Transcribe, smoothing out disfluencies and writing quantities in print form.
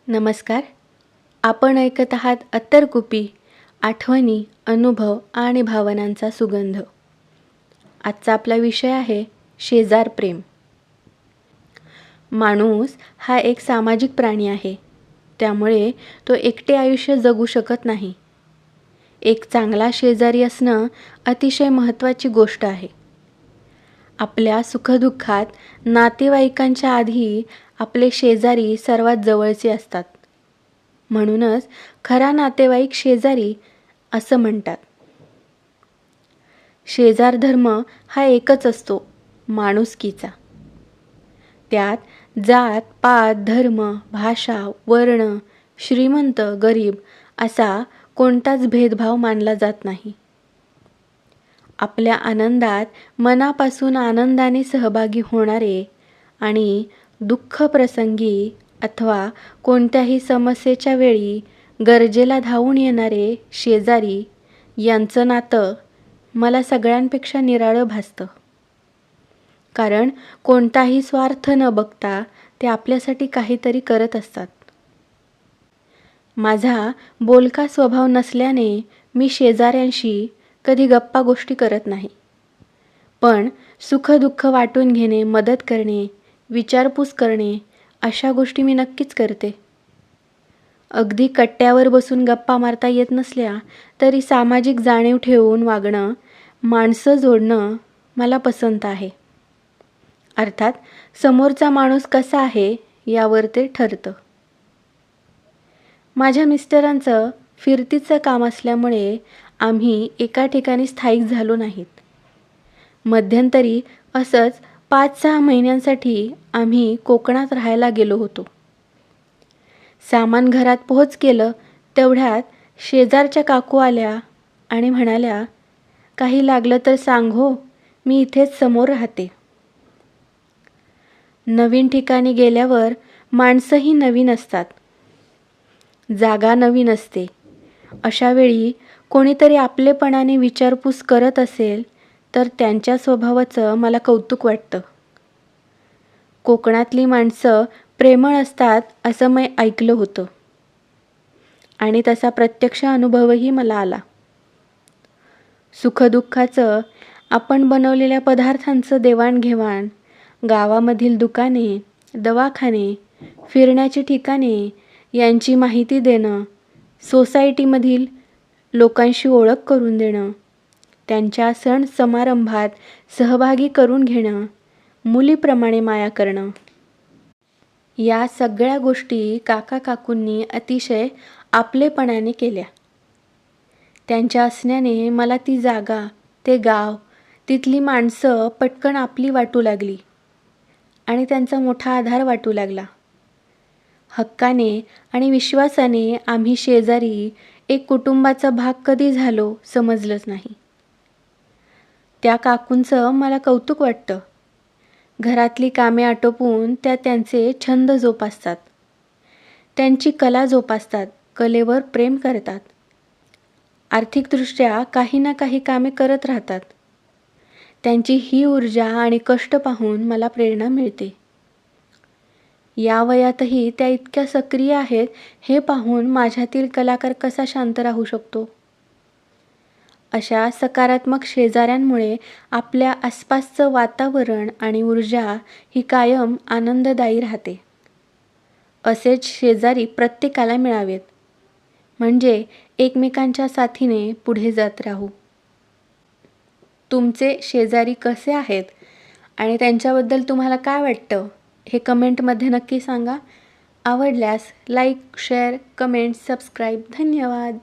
नमस्कार. आपण ऐकत आहात अत्तरकुपी, आठवणी, अनुभव आणि भावनांचा सुगंध. आजचा आपला विषय आहे शेजार प्रेम. माणूस हा एक सामाजिक प्राणी आहे, त्यामुळे तो एकटे आयुष्य जगू शकत नाही. एक चांगला शेजारी असणं अतिशय महत्त्वाची गोष्ट आहे. आपल्या सुखदुःखात नातेवाईकांच्या आधी आपले शेजारी सर्वात जवळचे असतात. म्हणूनच खरा नातेवाईक शेजारी असं म्हणतात. शेजार धर्म हा एकच असतो, माणुसकीचा. त्यात जात, पात, धर्म, भाषा, वर्ण, श्रीमंत, गरीब असा कोणताच भेदभाव मानला जात नाही. आपल्या आनंदात मनापासून आनंदाने सहभागी होणारे आणि दुःख प्रसंगी अथवा कोणत्याही समस्येच्या वेळी गरजेला धावून येणारे शेजारी यांचं नातं मला सगळ्यांपेक्षा निराळं भासतं. कारण कोणताही स्वार्थ न बघता ते आपल्यासाठी काहीतरी करत असतात. माझा बोलका स्वभाव नसल्याने मी शेजाऱ्यांशी कधी गप्पा गोष्टी करत नाही. पण सुखदुःख वाटून घेणे, मदत करणे, विचारपूस करणे अशा गोष्टी मी नक्कीच करते. अगदी कट्ट्यावर बसून गप्पा मारता येत नसल्या तरी सामाजिक जाणीव ठेवून वागणं, माणसं जोडणं मला पसंत आहे. अर्थात समोरचा माणूस कसा आहे यावर ते ठरतं. माझ्या मिस्टरांचं फिरतीचं काम असल्यामुळे आम्ही एका ठिकाणी स्थायिक झालो नाहीत. मध्यंतरी असंच 5-6 महिन्यांसाठी आम्ही कोकणात राहायला गेलो होतो. सामान घरात पोहोच केलं तेवढ्यात शेजारच्या काकू आल्या आणि म्हणाल्या, काही लागलं तर सांग हो, मी इथेच समोर राहते. नवीन ठिकाणी गेल्यावर माणसंही नवीन असतात, जागा नवीन असते. अशा वेळी कोणीतरी आपलेपणाने विचारपूस करत असेल तर त्यांच्या स्वभावाचं मला कौतुक वाटतं. कोकणातली माणसं प्रेमळ असतात असं मी ऐकलं होतं आणि तसा प्रत्यक्ष अनुभवही मला आला. सुखदुःखाचं, आपण बनवलेल्या पदार्थांचं देवाणघेवाण, गावामधील दुकाने, दवाखाने, फिरण्याची ठिकाणे यांची माहिती देणं, सोसायटीमधील लोकांशी ओळख करून देणं, त्यांच्या सण समारंभात सहभागी करून घेणं, मुलीप्रमाणे माया करणं, या सगळ्या गोष्टी काका काकूंनी अतिशय आपलेपणाने केल्या. त्यांच्या असण्याने मला ती जागा, ते गाव, तिथली माणसं पटकन आपली वाटू लागली आणि त्यांचा मोठा आधार वाटू लागला. हक्काने आणि विश्वासाने आम्ही शेजारी एक कुटुंबाचा भाग कधी झालो समजलंच नाही. त्या काकूंचं मला कौतुक वाटतं. घरातली कामे आटोपून त्या त्यांचे छंद जोपासतात, त्यांची कला जोपासतात, कलेवर प्रेम करतात. आर्थिकदृष्ट्या काही ना काही कामे करत राहतात. त्यांची ही ऊर्जा आणि कष्ट पाहून मला प्रेरणा मिळते. या वयातही त्या इतक्या सक्रिय आहेत हे पाहून माझ्यातील कलाकार कसा शांत राहू शकतो. अशा सकारात्मक शेजाऱ्यांमुळे आपल्या आसपासचं वातावरण आणि ऊर्जा ही कायम आनंददायी राहते. असेच शेजारी प्रत्येकाला मिळावेत, म्हणजे एकमेकांच्या साथीने पुढे जात राहू. तुमचे शेजारी कसे आहेत आणि त्यांच्याबद्दल तुम्हाला काय वाटतं हे कमेंटमध्ये नक्की सांगा. आवडल्यास लाईक, शेअर, कमेंट, सबस्क्राईब. धन्यवाद.